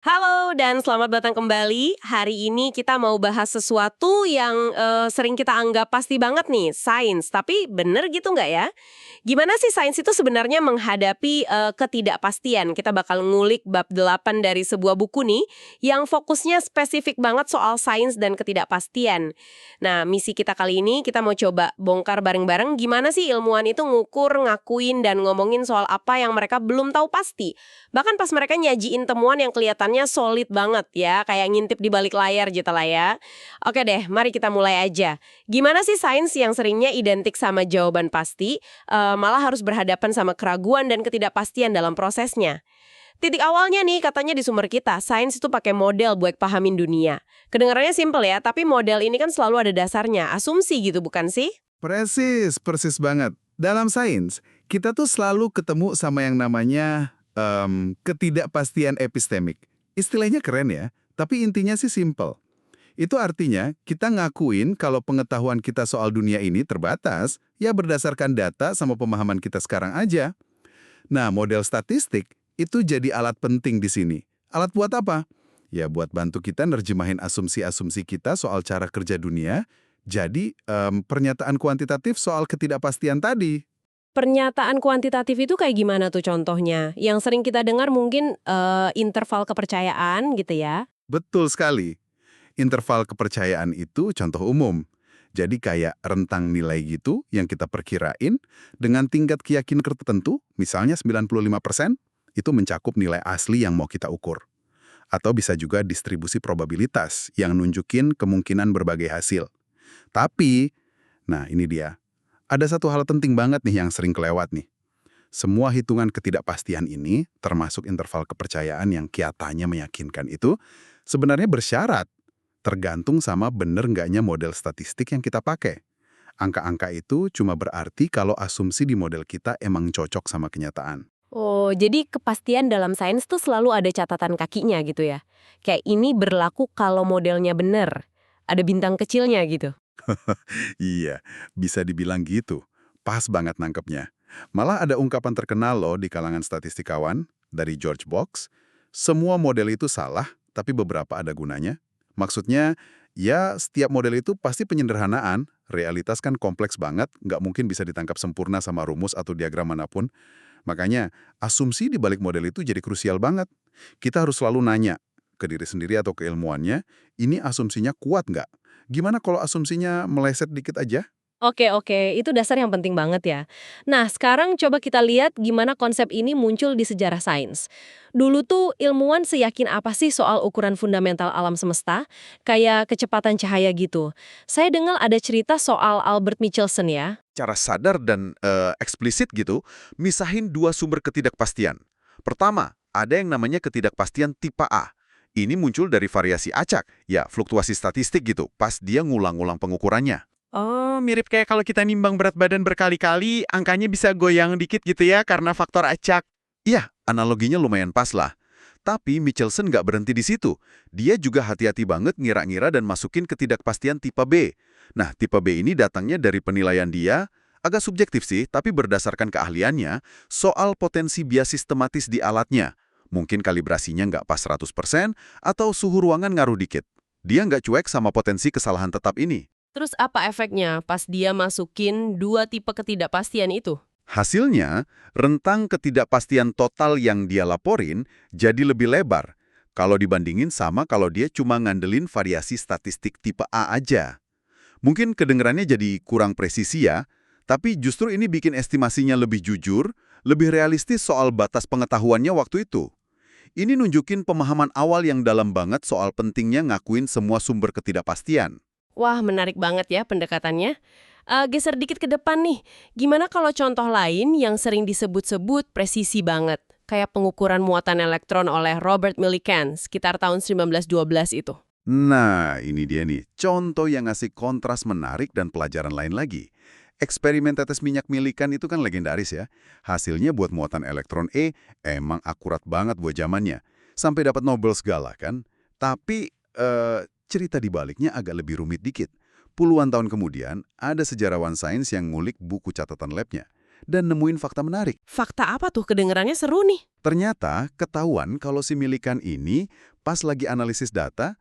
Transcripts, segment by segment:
Halo dan selamat datang kembali. Hari ini kita mau bahas sesuatu yang sering kita anggap pasti banget nih, sains. Tapi bener gitu nggak ya? Gimana sih sains itu sebenarnya menghadapi ketidakpastian? Kita bakal ngulik bab 8 dari sebuah buku nih yang fokusnya spesifik banget soal sains dan ketidakpastian. Nah, misi kita kali ini kita mau coba bongkar bareng-bareng gimana sih ilmuwan itu ngukur, ngakuin, dan ngomongin soal apa yang mereka belum tahu pasti. Bahkan pas mereka nyajiin temuan yang kelihatannya solid banget ya, kayak ngintip di balik layar gitu lah ya. Oke deh, mari kita mulai aja. Gimana sih sains yang seringnya identik sama jawaban pasti, malah harus berhadapan sama keraguan dan ketidakpastian dalam prosesnya? Titik awalnya nih katanya di sumber kita, sains itu pakai model buat pahamin dunia. Kedengarannya simple ya, tapi model ini kan selalu ada dasarnya, asumsi gitu bukan sih? Persis banget. Dalam sains, kita tuh selalu ketemu sama yang namanya ketidakpastian epistemik. Istilahnya keren ya, tapi intinya sih simple. Itu artinya kita ngakuin kalau pengetahuan kita soal dunia ini terbatas, ya berdasarkan data sama pemahaman kita sekarang aja. Nah, model statistik itu jadi alat penting di sini. Alat buat apa? Ya buat bantu kita nerjemahin asumsi-asumsi kita soal cara kerja dunia, jadi pernyataan kuantitatif soal ketidakpastian tadi. Pernyataan kuantitatif itu kayak gimana tuh contohnya? Yang sering kita dengar mungkin interval kepercayaan gitu ya? Betul sekali. Interval kepercayaan itu contoh umum. Jadi kayak rentang nilai gitu yang kita perkirain dengan tingkat keyakinan tertentu, misalnya 95%, itu mencakup nilai asli yang mau kita ukur. Atau bisa juga distribusi probabilitas yang nunjukin kemungkinan berbagai hasil. Tapi, nah ini dia, ada satu hal penting banget nih yang sering kelewat nih. Semua hitungan ketidakpastian ini, termasuk interval kepercayaan yang kiatanya meyakinkan itu, sebenarnya bersyarat, tergantung sama bener nggaknya model statistik yang kita pakai. Angka-angka itu cuma berarti kalau asumsi di model kita emang cocok sama kenyataan. Oh, jadi kepastian dalam sains tuh selalu ada catatan kakinya gitu ya? Kayak ini berlaku kalau modelnya bener. Ada bintang kecilnya gitu. Iya, bisa dibilang gitu. Pas banget nangkepnya. Malah ada ungkapan terkenal loh di kalangan statistikawan, dari George Box, semua model itu salah, tapi beberapa ada gunanya. Maksudnya, ya setiap model itu pasti penyederhanaan, realitas kan kompleks banget, nggak mungkin bisa ditangkap sempurna sama rumus atau diagram manapun. Makanya, asumsi di balik model itu jadi krusial banget. Kita harus selalu nanya ke diri sendiri atau ke ilmuwannya, ini asumsinya kuat nggak? Gimana kalau asumsinya meleset dikit aja? Oke, itu dasar yang penting banget ya. Nah, sekarang coba kita lihat gimana konsep ini muncul di sejarah sains. Dulu tuh ilmuwan seyakin apa sih soal ukuran fundamental alam semesta? Kayak kecepatan cahaya gitu. Saya dengar ada cerita soal Albert Michelson ya. Cara sadar dan eksplisit gitu, misahin dua sumber ketidakpastian. Pertama, ada yang namanya ketidakpastian tipe A. Ini muncul dari variasi acak, ya fluktuasi statistik gitu, pas dia ngulang-ngulang pengukurannya. Oh, mirip kayak kalau kita nimbang berat badan berkali-kali, angkanya bisa goyang dikit gitu ya karena faktor acak. Iya, analoginya lumayan pas lah. Tapi Michelson nggak berhenti di situ. Dia juga hati-hati banget ngira-ngira dan masukin ketidakpastian tipe B. Nah, tipe B ini datangnya dari penilaian dia, agak subjektif sih, tapi berdasarkan keahliannya, soal potensi bias sistematis di alatnya. Mungkin kalibrasinya nggak pas 100%, atau suhu ruangan ngaruh dikit. Dia nggak cuek sama potensi kesalahan tetap ini. Terus apa efeknya pas dia masukin dua tipe ketidakpastian itu? Hasilnya, rentang ketidakpastian total yang dia laporin jadi lebih lebar kalau dibandingin sama kalau dia cuma ngandelin variasi statistik tipe A aja. Mungkin kedengarannya jadi kurang presisi ya, tapi justru ini bikin estimasinya lebih jujur, lebih realistis soal batas pengetahuannya waktu itu. Ini nunjukin pemahaman awal yang dalam banget soal pentingnya ngakuin semua sumber ketidakpastian. Wah, menarik banget ya pendekatannya. Geser dikit ke depan nih, gimana kalau contoh lain yang sering disebut-sebut presisi banget? Kayak pengukuran muatan elektron oleh Robert Millikan sekitar tahun 1912 itu. Nah, ini dia nih, contoh yang ngasih kontras menarik dan pelajaran lain lagi. Eksperimen tetes minyak Millikan itu kan legendaris ya. Hasilnya buat muatan elektron emang akurat banget buat zamannya. Sampai dapat Nobel segala kan. Tapi cerita di baliknya agak lebih rumit dikit. Puluhan tahun kemudian, ada sejarawan sains yang ngulik buku catatan labnya. dan nemuin fakta menarik. Fakta apa tuh? Kedengarannya seru nih. Ternyata ketahuan kalau si milikan ini pas lagi analisis data,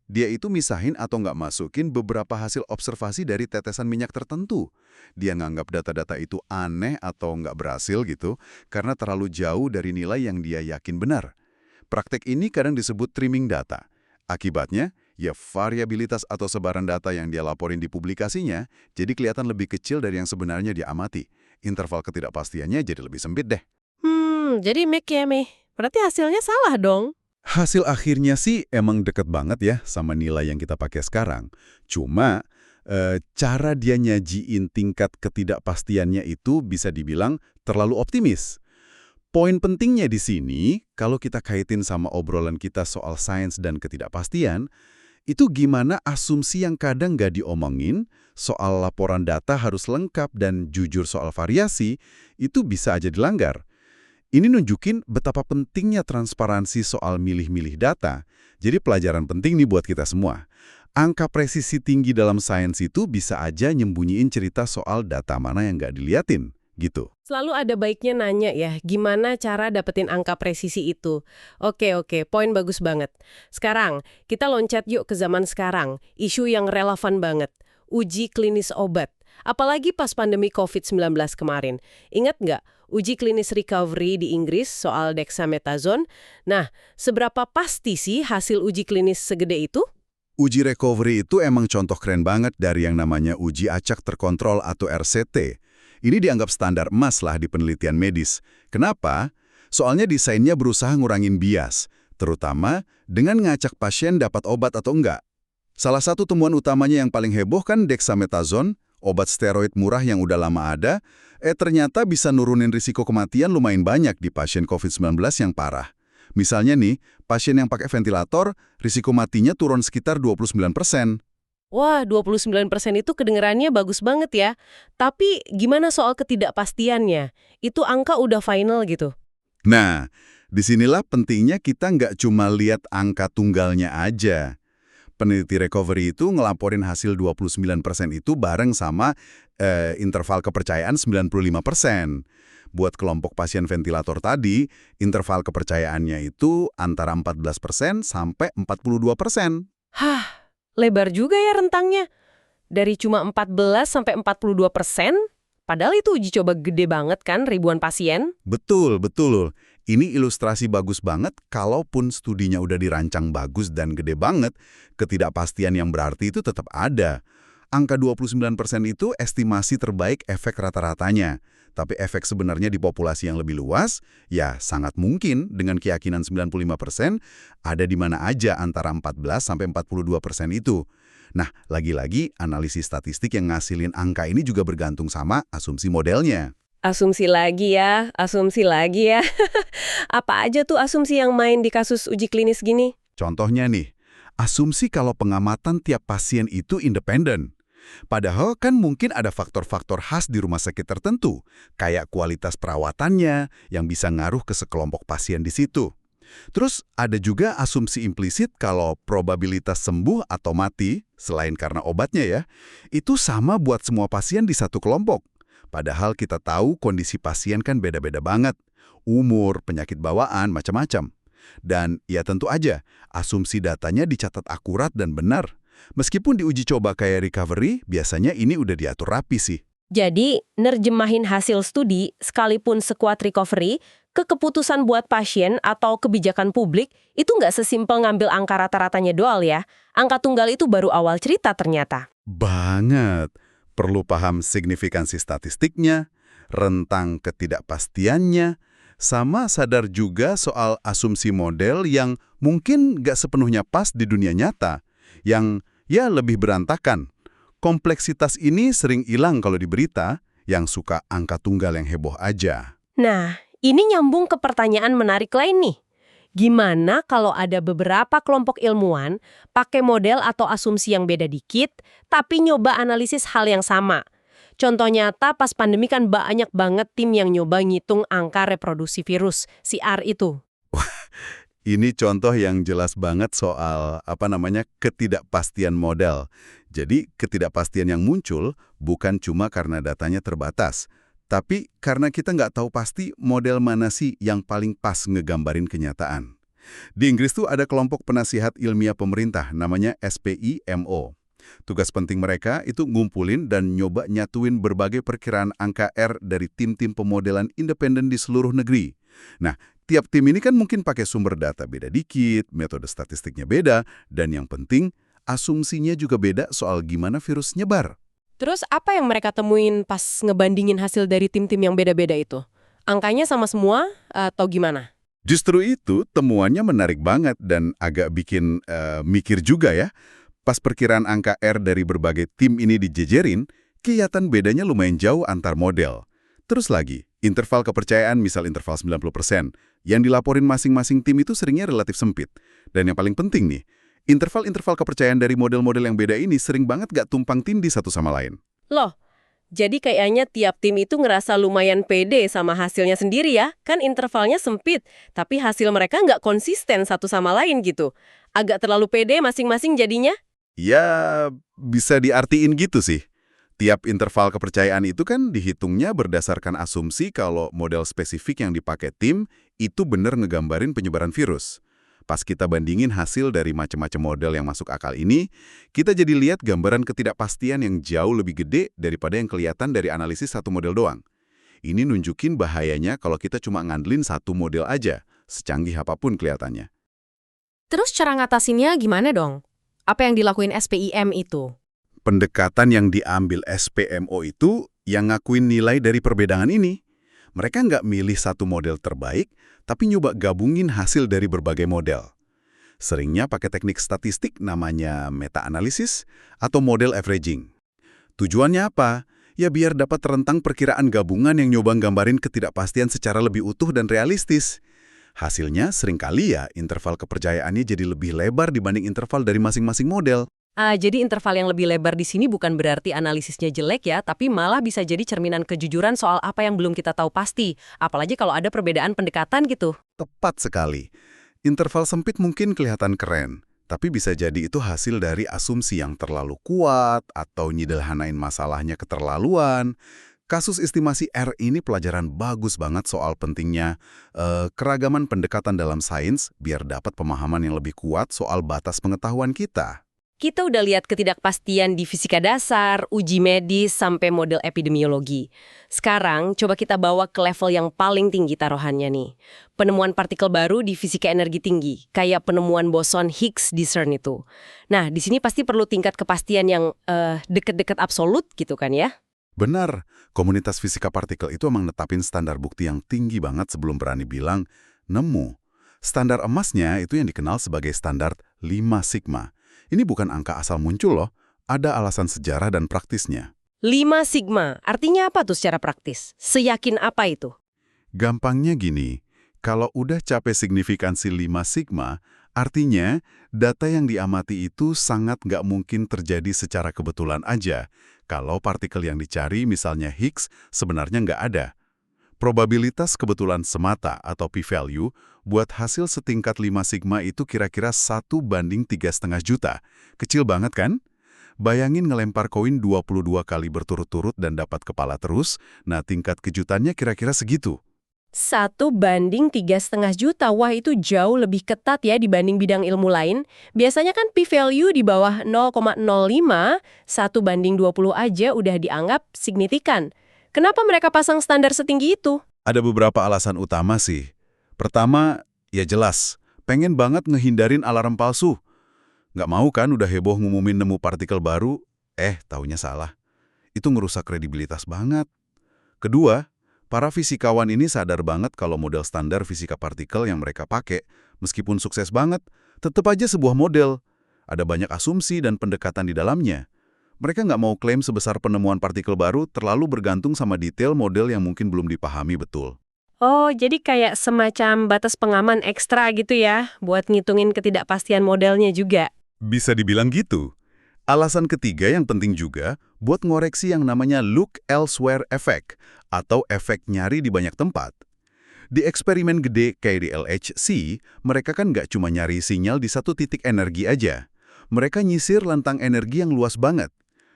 dia itu misahin atau nggak masukin beberapa hasil observasi dari tetesan minyak tertentu. Dia nganggap data-data itu aneh atau nggak berhasil gitu, karena terlalu jauh dari nilai yang dia yakin benar. Praktek ini kadang disebut trimming data. Akibatnya, ya variabilitas atau sebaran data yang dia laporin di publikasinya jadi kelihatan lebih kecil dari yang sebenarnya dia amati. Interval ketidakpastiannya jadi lebih sempit deh. Jadi make ya, Meh. Berarti hasilnya salah dong. Hasil akhirnya sih emang deket banget ya sama nilai yang kita pakai sekarang. Cuma, cara dia nyajiin tingkat ketidakpastiannya itu bisa dibilang terlalu optimis. Poin pentingnya di sini, kalau kita kaitin sama obrolan kita soal sains dan ketidakpastian, itu gimana asumsi yang kadang nggak diomongin, soal laporan data harus lengkap dan jujur soal variasi, itu bisa aja dilanggar. Ini nunjukin betapa pentingnya transparansi soal milih-milih data. Jadi pelajaran penting nih buat kita semua. Angka presisi tinggi dalam sains itu bisa aja nyembunyiin cerita soal data mana yang nggak diliatin, gitu. Selalu ada baiknya nanya ya, gimana cara dapetin angka presisi itu. Oke, poin bagus banget. Sekarang, kita loncat yuk ke zaman sekarang. Isu yang relevan banget. Uji klinis obat. Apalagi pas pandemi COVID-19 kemarin. Ingat nggak? Uji klinis recovery di Inggris soal dexamethasone. Nah, seberapa pasti sih hasil uji klinis segede itu? Uji recovery itu emang contoh keren banget dari yang namanya uji acak terkontrol atau RCT. Ini dianggap standar emas lah di penelitian medis. Kenapa? Soalnya desainnya berusaha ngurangin bias, terutama dengan ngacak pasien dapat obat atau enggak. Salah satu temuan utamanya yang paling heboh kan dexamethasone, obat steroid murah yang udah lama ada, ternyata bisa nurunin risiko kematian lumayan banyak di pasien COVID-19 yang parah. Misalnya nih, pasien yang pakai ventilator, risiko matinya turun sekitar 29%. Wah, 29% itu kedengerannya bagus banget ya. Tapi gimana soal ketidakpastiannya? Itu angka udah final gitu. Nah, disinilah pentingnya kita nggak cuma lihat angka tunggalnya aja. Peneliti recovery itu ngelaporin hasil 29% itu bareng sama interval kepercayaan 95%. Buat kelompok pasien ventilator tadi, interval kepercayaannya itu antara 14% sampai 42%. Hah, lebar juga ya rentangnya. Dari cuma 14 sampai 42%, padahal itu uji coba gede banget kan, ribuan pasien. Betul. Ini ilustrasi bagus banget, kalaupun studinya udah dirancang bagus dan gede banget, ketidakpastian yang berarti itu tetap ada. Angka 29% itu estimasi terbaik efek rata-ratanya. Tapi efek sebenarnya di populasi yang lebih luas, ya sangat mungkin dengan keyakinan 95% ada di mana aja antara 14 sampai 42% itu. Nah, lagi-lagi analisis statistik yang ngasilin angka ini juga bergantung sama asumsi modelnya. Asumsi lagi ya. Apa aja tuh asumsi yang main di kasus uji klinis gini? Contohnya nih, asumsi kalau pengamatan tiap pasien itu independen. Padahal kan mungkin ada faktor-faktor khas di rumah sakit tertentu, kayak kualitas perawatannya yang bisa ngaruh ke sekelompok pasien di situ. Terus ada juga asumsi implisit kalau probabilitas sembuh atau mati, selain karena obatnya ya, itu sama buat semua pasien di satu kelompok. Padahal kita tahu kondisi pasien kan beda-beda banget. Umur, penyakit bawaan, macam-macam. Dan ya tentu aja, asumsi datanya dicatat akurat dan benar. Meskipun di uji coba kayak recovery, biasanya ini udah diatur rapi sih. Jadi, nerjemahin hasil studi, sekalipun sekuat recovery, ke keputusan buat pasien atau kebijakan publik, itu nggak sesimpel ngambil angka rata-ratanya doang ya. Angka tunggal itu baru awal cerita ternyata. Banget. Perlu paham signifikansi statistiknya, rentang ketidakpastiannya, sama sadar juga soal asumsi model yang mungkin nggak sepenuhnya pas di dunia nyata, yang ya lebih berantakan. Kompleksitas ini sering hilang kalau di berita, yang suka angka tunggal yang heboh aja. Nah, ini nyambung ke pertanyaan menarik lain nih. Gimana kalau ada beberapa kelompok ilmuwan pakai model atau asumsi yang beda dikit, tapi nyoba analisis hal yang sama? Contoh nyata pas pandemi kan banyak banget tim yang nyoba ngitung angka reproduksi virus, si R itu. Ini contoh yang jelas banget soal ketidakpastian model. Jadi ketidakpastian yang muncul bukan cuma karena datanya terbatas, Tapi karena kita nggak tahu pasti model mana sih yang paling pas ngegambarin kenyataan. Di Inggris tuh ada kelompok penasihat ilmiah pemerintah namanya SPIMO. Tugas penting mereka itu ngumpulin dan nyoba nyatuin berbagai perkiraan angka R dari tim-tim pemodelan independen di seluruh negeri. Nah, tiap tim ini kan mungkin pakai sumber data beda dikit, metode statistiknya beda, dan yang penting, asumsinya juga beda soal gimana virus nyebar. Terus apa yang mereka temuin pas ngebandingin hasil dari tim-tim yang beda-beda itu? Angkanya sama semua atau gimana? Justru itu temuannya menarik banget dan agak bikin mikir juga ya. Pas perkiraan angka R dari berbagai tim ini dijejerin, kelihatan bedanya lumayan jauh antar model. Terus lagi, interval kepercayaan misal interval 90%, yang dilaporin masing-masing tim itu seringnya relatif sempit. Dan yang paling penting nih, interval-interval kepercayaan dari model-model yang beda ini sering banget gak tumpang tindih satu sama lain. Loh, jadi kayaknya tiap tim itu ngerasa lumayan pede sama hasilnya sendiri ya? Kan intervalnya sempit, tapi hasil mereka nggak konsisten satu sama lain gitu. Agak terlalu pede masing-masing jadinya? Ya, bisa diartiin gitu sih. Tiap interval kepercayaan itu kan dihitungnya berdasarkan asumsi kalau model spesifik yang dipakai tim itu benar ngegambarin penyebaran virus. Pas kita bandingin hasil dari macam-macam model yang masuk akal ini, kita jadi lihat gambaran ketidakpastian yang jauh lebih gede daripada yang kelihatan dari analisis satu model doang. Ini nunjukin bahayanya kalau kita cuma ngandelin satu model aja, secanggih apapun kelihatannya. Terus cara ngatasinnya gimana dong? Apa yang dilakuin SPIM itu? Pendekatan yang diambil SPMO itu yang ngakuin nilai dari perbedaan ini. Mereka nggak milih satu model terbaik, tapi nyoba gabungin hasil dari berbagai model. Seringnya pakai teknik statistik namanya meta-analisis atau model averaging. Tujuannya apa? Ya biar dapat rentang perkiraan gabungan yang nyoba gambarin ketidakpastian secara lebih utuh dan realistis. Hasilnya seringkali ya interval kepercayaannya jadi lebih lebar dibanding interval dari masing-masing model. Jadi interval yang lebih lebar di sini bukan berarti analisisnya jelek ya, tapi malah bisa jadi cerminan kejujuran soal apa yang belum kita tahu pasti. Apalagi kalau ada perbedaan pendekatan gitu. Tepat sekali. Interval sempit mungkin kelihatan keren, tapi bisa jadi itu hasil dari asumsi yang terlalu kuat atau nyederhanain masalahnya keterlaluan. Kasus estimasi R ini pelajaran bagus banget soal pentingnya keragaman pendekatan dalam sains biar dapat pemahaman yang lebih kuat soal batas pengetahuan kita. Kita udah lihat ketidakpastian di fisika dasar, uji medis, sampai model epidemiologi. Sekarang, coba kita bawa ke level yang paling tinggi taruhannya nih. Penemuan partikel baru di fisika energi tinggi, kayak penemuan boson Higgs di CERN itu. Nah, di sini pasti perlu tingkat kepastian yang deket-deket absolut gitu kan ya? Benar, komunitas fisika partikel itu emang netapin standar bukti yang tinggi banget sebelum berani bilang, nemu. Standar emasnya itu yang dikenal sebagai standar 5 sigma. Ini bukan angka asal muncul loh, ada alasan sejarah dan praktisnya. 5 sigma, artinya apa tuh secara praktis? Seyakin apa itu? Gampangnya gini, kalau udah capai signifikansi 5 sigma, artinya data yang diamati itu sangat nggak mungkin terjadi secara kebetulan aja. Kalau partikel yang dicari, misalnya Higgs, sebenarnya nggak ada. Probabilitas kebetulan semata atau p-value buat hasil setingkat 5 sigma itu kira-kira 1/3,5 juta. Kecil banget kan? Bayangin ngelempar koin 22 kali berturut-turut dan dapat kepala terus, nah tingkat kejutannya kira-kira segitu. 1/3,5 juta, wah itu jauh lebih ketat ya dibanding bidang ilmu lain. Biasanya kan p-value di bawah 0,05, 1/20 aja udah dianggap signifikan. Kenapa mereka pasang standar setinggi itu? Ada beberapa alasan utama sih. Pertama, ya jelas, pengen banget ngehindarin alarm palsu. Nggak mau kan udah heboh ngumumin nemu partikel baru, taunya salah. Itu ngerusak kredibilitas banget. Kedua, para fisikawan ini sadar banget kalau model standar fisika partikel yang mereka pakai, meskipun sukses banget, tetap aja sebuah model. Ada banyak asumsi dan pendekatan di dalamnya. Mereka nggak mau klaim sebesar penemuan partikel baru terlalu bergantung sama detail model yang mungkin belum dipahami betul. Oh, jadi kayak semacam batas pengaman ekstra gitu ya, buat ngitungin ketidakpastian modelnya juga. Bisa dibilang gitu. Alasan ketiga yang penting juga buat ngoreksi yang namanya look elsewhere effect atau efek nyari di banyak tempat. Di eksperimen gede kayak di LHC, mereka kan nggak cuma nyari sinyal di satu titik energi aja. Mereka nyisir lentang energi yang luas banget.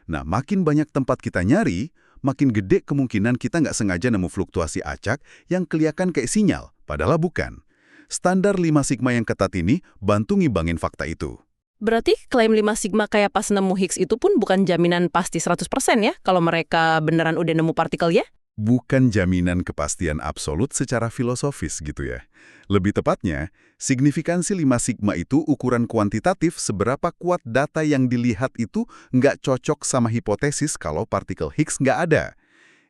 Nah, makin banyak tempat kita nyari, makin gede kemungkinan kita nggak sengaja nemu fluktuasi acak yang kelihatan kayak sinyal, padahal bukan. Standar 5 sigma yang ketat ini bantu ngimbangin fakta itu. Berarti klaim 5 sigma kayak pas nemu Higgs itu pun bukan jaminan pasti 100% ya kalau mereka beneran udah nemu partikel ya? Bukan jaminan kepastian absolut secara filosofis gitu ya. Lebih tepatnya, signifikansi 5 sigma itu ukuran kuantitatif seberapa kuat data yang dilihat itu nggak cocok sama hipotesis kalau partikel Higgs nggak ada.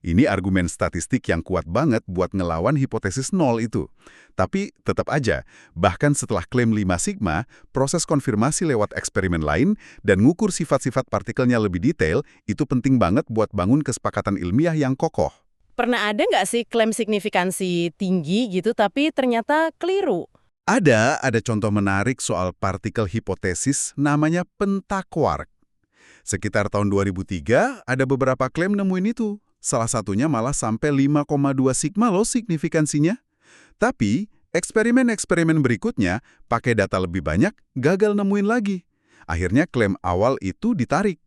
Ini argumen statistik yang kuat banget buat ngelawan hipotesis nol itu. Tapi tetap aja, bahkan setelah klaim 5 sigma, proses konfirmasi lewat eksperimen lain dan ngukur sifat-sifat partikelnya lebih detail itu penting banget buat bangun kesepakatan ilmiah yang kokoh. Pernah ada nggak sih klaim signifikansi tinggi gitu tapi ternyata keliru? Ada contoh menarik soal partikel hipotesis namanya pentaquark. Sekitar tahun 2003, ada beberapa klaim nemuin itu. Salah satunya malah sampai 5,2 sigma loh signifikansinya. Tapi, eksperimen-eksperimen berikutnya pakai data lebih banyak, gagal nemuin lagi. Akhirnya klaim awal itu ditarik.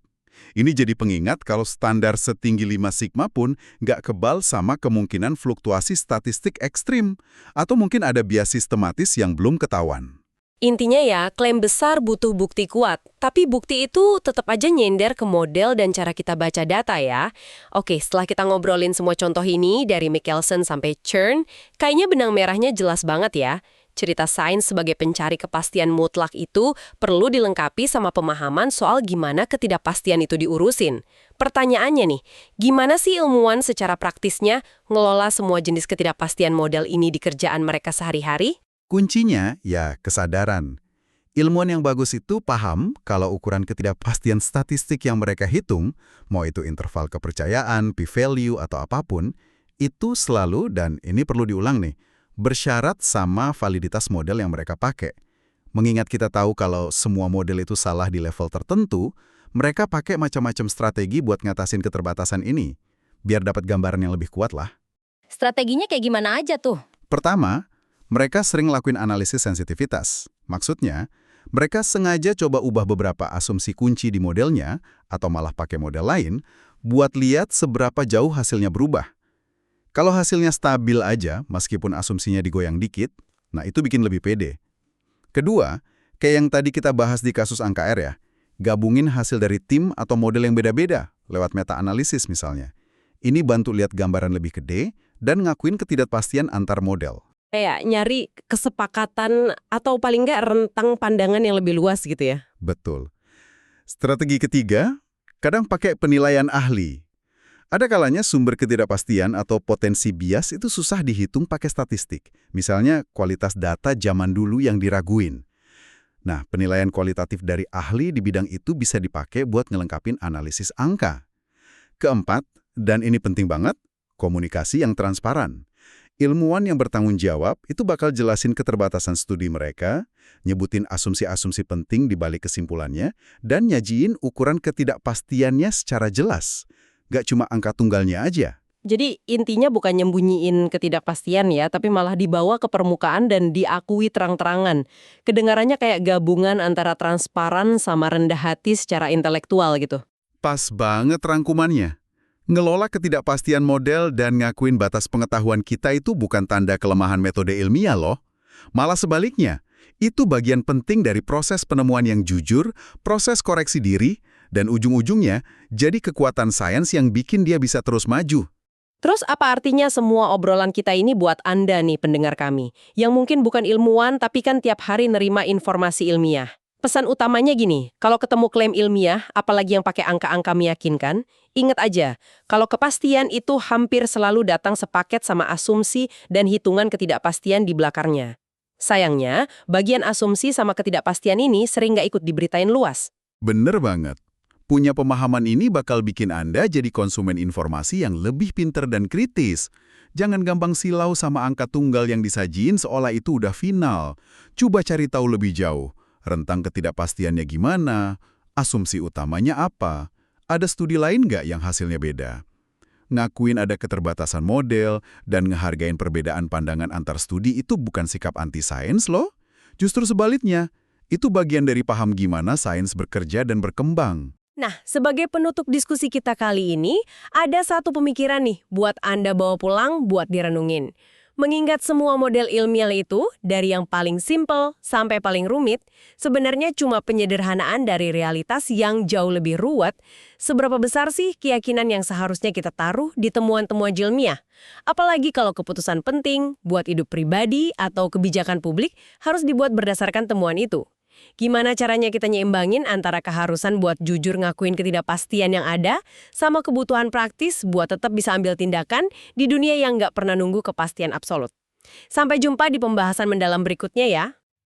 Ini jadi pengingat kalau standar setinggi 5 sigma pun nggak kebal sama kemungkinan fluktuasi statistik ekstrim. Atau mungkin ada bias sistematis yang belum ketahuan. Intinya ya, klaim besar butuh bukti kuat, tapi bukti itu tetap aja nyender ke model dan cara kita baca data ya. Oke, setelah kita ngobrolin semua contoh ini, dari Michelson sampai Chern, kayaknya benang merahnya jelas banget ya. Cerita sains sebagai pencari kepastian mutlak itu perlu dilengkapi sama pemahaman soal gimana ketidakpastian itu diurusin. Pertanyaannya nih, gimana sih ilmuwan secara praktisnya ngelola semua jenis ketidakpastian model ini di kerjaan mereka sehari-hari? Kuncinya, ya kesadaran. Ilmuwan yang bagus itu paham kalau ukuran ketidakpastian statistik yang mereka hitung, mau itu interval kepercayaan, p-value, atau apapun, itu selalu, dan ini perlu diulang nih, bersyarat sama validitas model yang mereka pakai. Mengingat kita tahu kalau semua model itu salah di level tertentu, mereka pakai macam-macam strategi buat ngatasin keterbatasan ini, biar dapat gambaran yang lebih kuat lah. Strateginya kayak gimana aja tuh? Pertama, mereka sering lakuin analisis sensitivitas. Maksudnya, mereka sengaja coba ubah beberapa asumsi kunci di modelnya, atau malah pakai model lain, buat lihat seberapa jauh hasilnya berubah. Kalau hasilnya stabil aja, meskipun asumsinya digoyang dikit, nah itu bikin lebih pede. Kedua, kayak yang tadi kita bahas di kasus angka R ya, gabungin hasil dari tim atau model yang beda-beda, lewat meta-analisis misalnya. Ini bantu lihat gambaran lebih gede, dan ngakuin ketidakpastian antar model. Kayak nyari kesepakatan atau paling nggak rentang pandangan yang lebih luas gitu ya. Betul. Strategi ketiga, kadang pakai penilaian ahli. Ada kalanya sumber ketidakpastian atau potensi bias itu susah dihitung pakai statistik. Misalnya kualitas data zaman dulu yang diraguin. Nah, penilaian kualitatif dari ahli di bidang itu bisa dipakai buat ngelengkapin analisis angka. Keempat, dan ini penting banget, komunikasi yang transparan. Ilmuwan yang bertanggung jawab itu bakal jelasin keterbatasan studi mereka, nyebutin asumsi-asumsi penting di balik kesimpulannya, dan nyajiin ukuran ketidakpastiannya secara jelas. Gak cuma angka tunggalnya aja. Jadi intinya bukan nyembunyiin ketidakpastian ya, tapi malah dibawa ke permukaan dan diakui terang-terangan. Kedengarannya kayak gabungan antara transparan sama rendah hati secara intelektual gitu. Pas banget rangkumannya. Ngelola ketidakpastian model dan ngakuin batas pengetahuan kita itu bukan tanda kelemahan metode ilmiah loh. Malah sebaliknya, itu bagian penting dari proses penemuan yang jujur, proses koreksi diri, dan ujung-ujungnya jadi kekuatan sains yang bikin dia bisa terus maju. Terus apa artinya semua obrolan kita ini buat Anda nih pendengar kami, yang mungkin bukan ilmuwan tapi kan tiap hari nerima informasi ilmiah? Pesan utamanya gini, kalau ketemu klaim ilmiah, apalagi yang pakai angka-angka meyakinkan, ingat aja, kalau kepastian itu hampir selalu datang sepaket sama asumsi dan hitungan ketidakpastian di belakangnya. Sayangnya, bagian asumsi sama ketidakpastian ini sering nggak ikut diberitain luas. Bener banget. Punya pemahaman ini bakal bikin Anda jadi konsumen informasi yang lebih pinter dan kritis. Jangan gampang silau sama angka tunggal yang disajiin seolah itu udah final. Coba cari tahu lebih jauh. Rentang ketidakpastiannya gimana? Asumsi utamanya apa? Ada studi lain nggak yang hasilnya beda? Ngakuin ada keterbatasan model dan ngehargain perbedaan pandangan antar studi itu bukan sikap anti-sains loh. Justru sebaliknya, itu bagian dari paham gimana sains bekerja dan berkembang. Nah, sebagai penutup diskusi kita kali ini, ada satu pemikiran nih buat Anda bawa pulang buat direnungin. Mengingat semua model ilmiah itu, dari yang paling simple sampai paling rumit, sebenarnya cuma penyederhanaan dari realitas yang jauh lebih ruwet. Seberapa besar sih keyakinan yang seharusnya kita taruh di temuan-temuan ilmiah? Apalagi kalau keputusan penting, buat hidup pribadi atau kebijakan publik harus dibuat berdasarkan temuan itu. Gimana caranya kita nyeimbangin antara keharusan buat jujur ngakuin ketidakpastian yang ada sama kebutuhan praktis buat tetap bisa ambil tindakan di dunia yang nggak pernah nunggu kepastian absolut. Sampai jumpa di pembahasan mendalam berikutnya ya.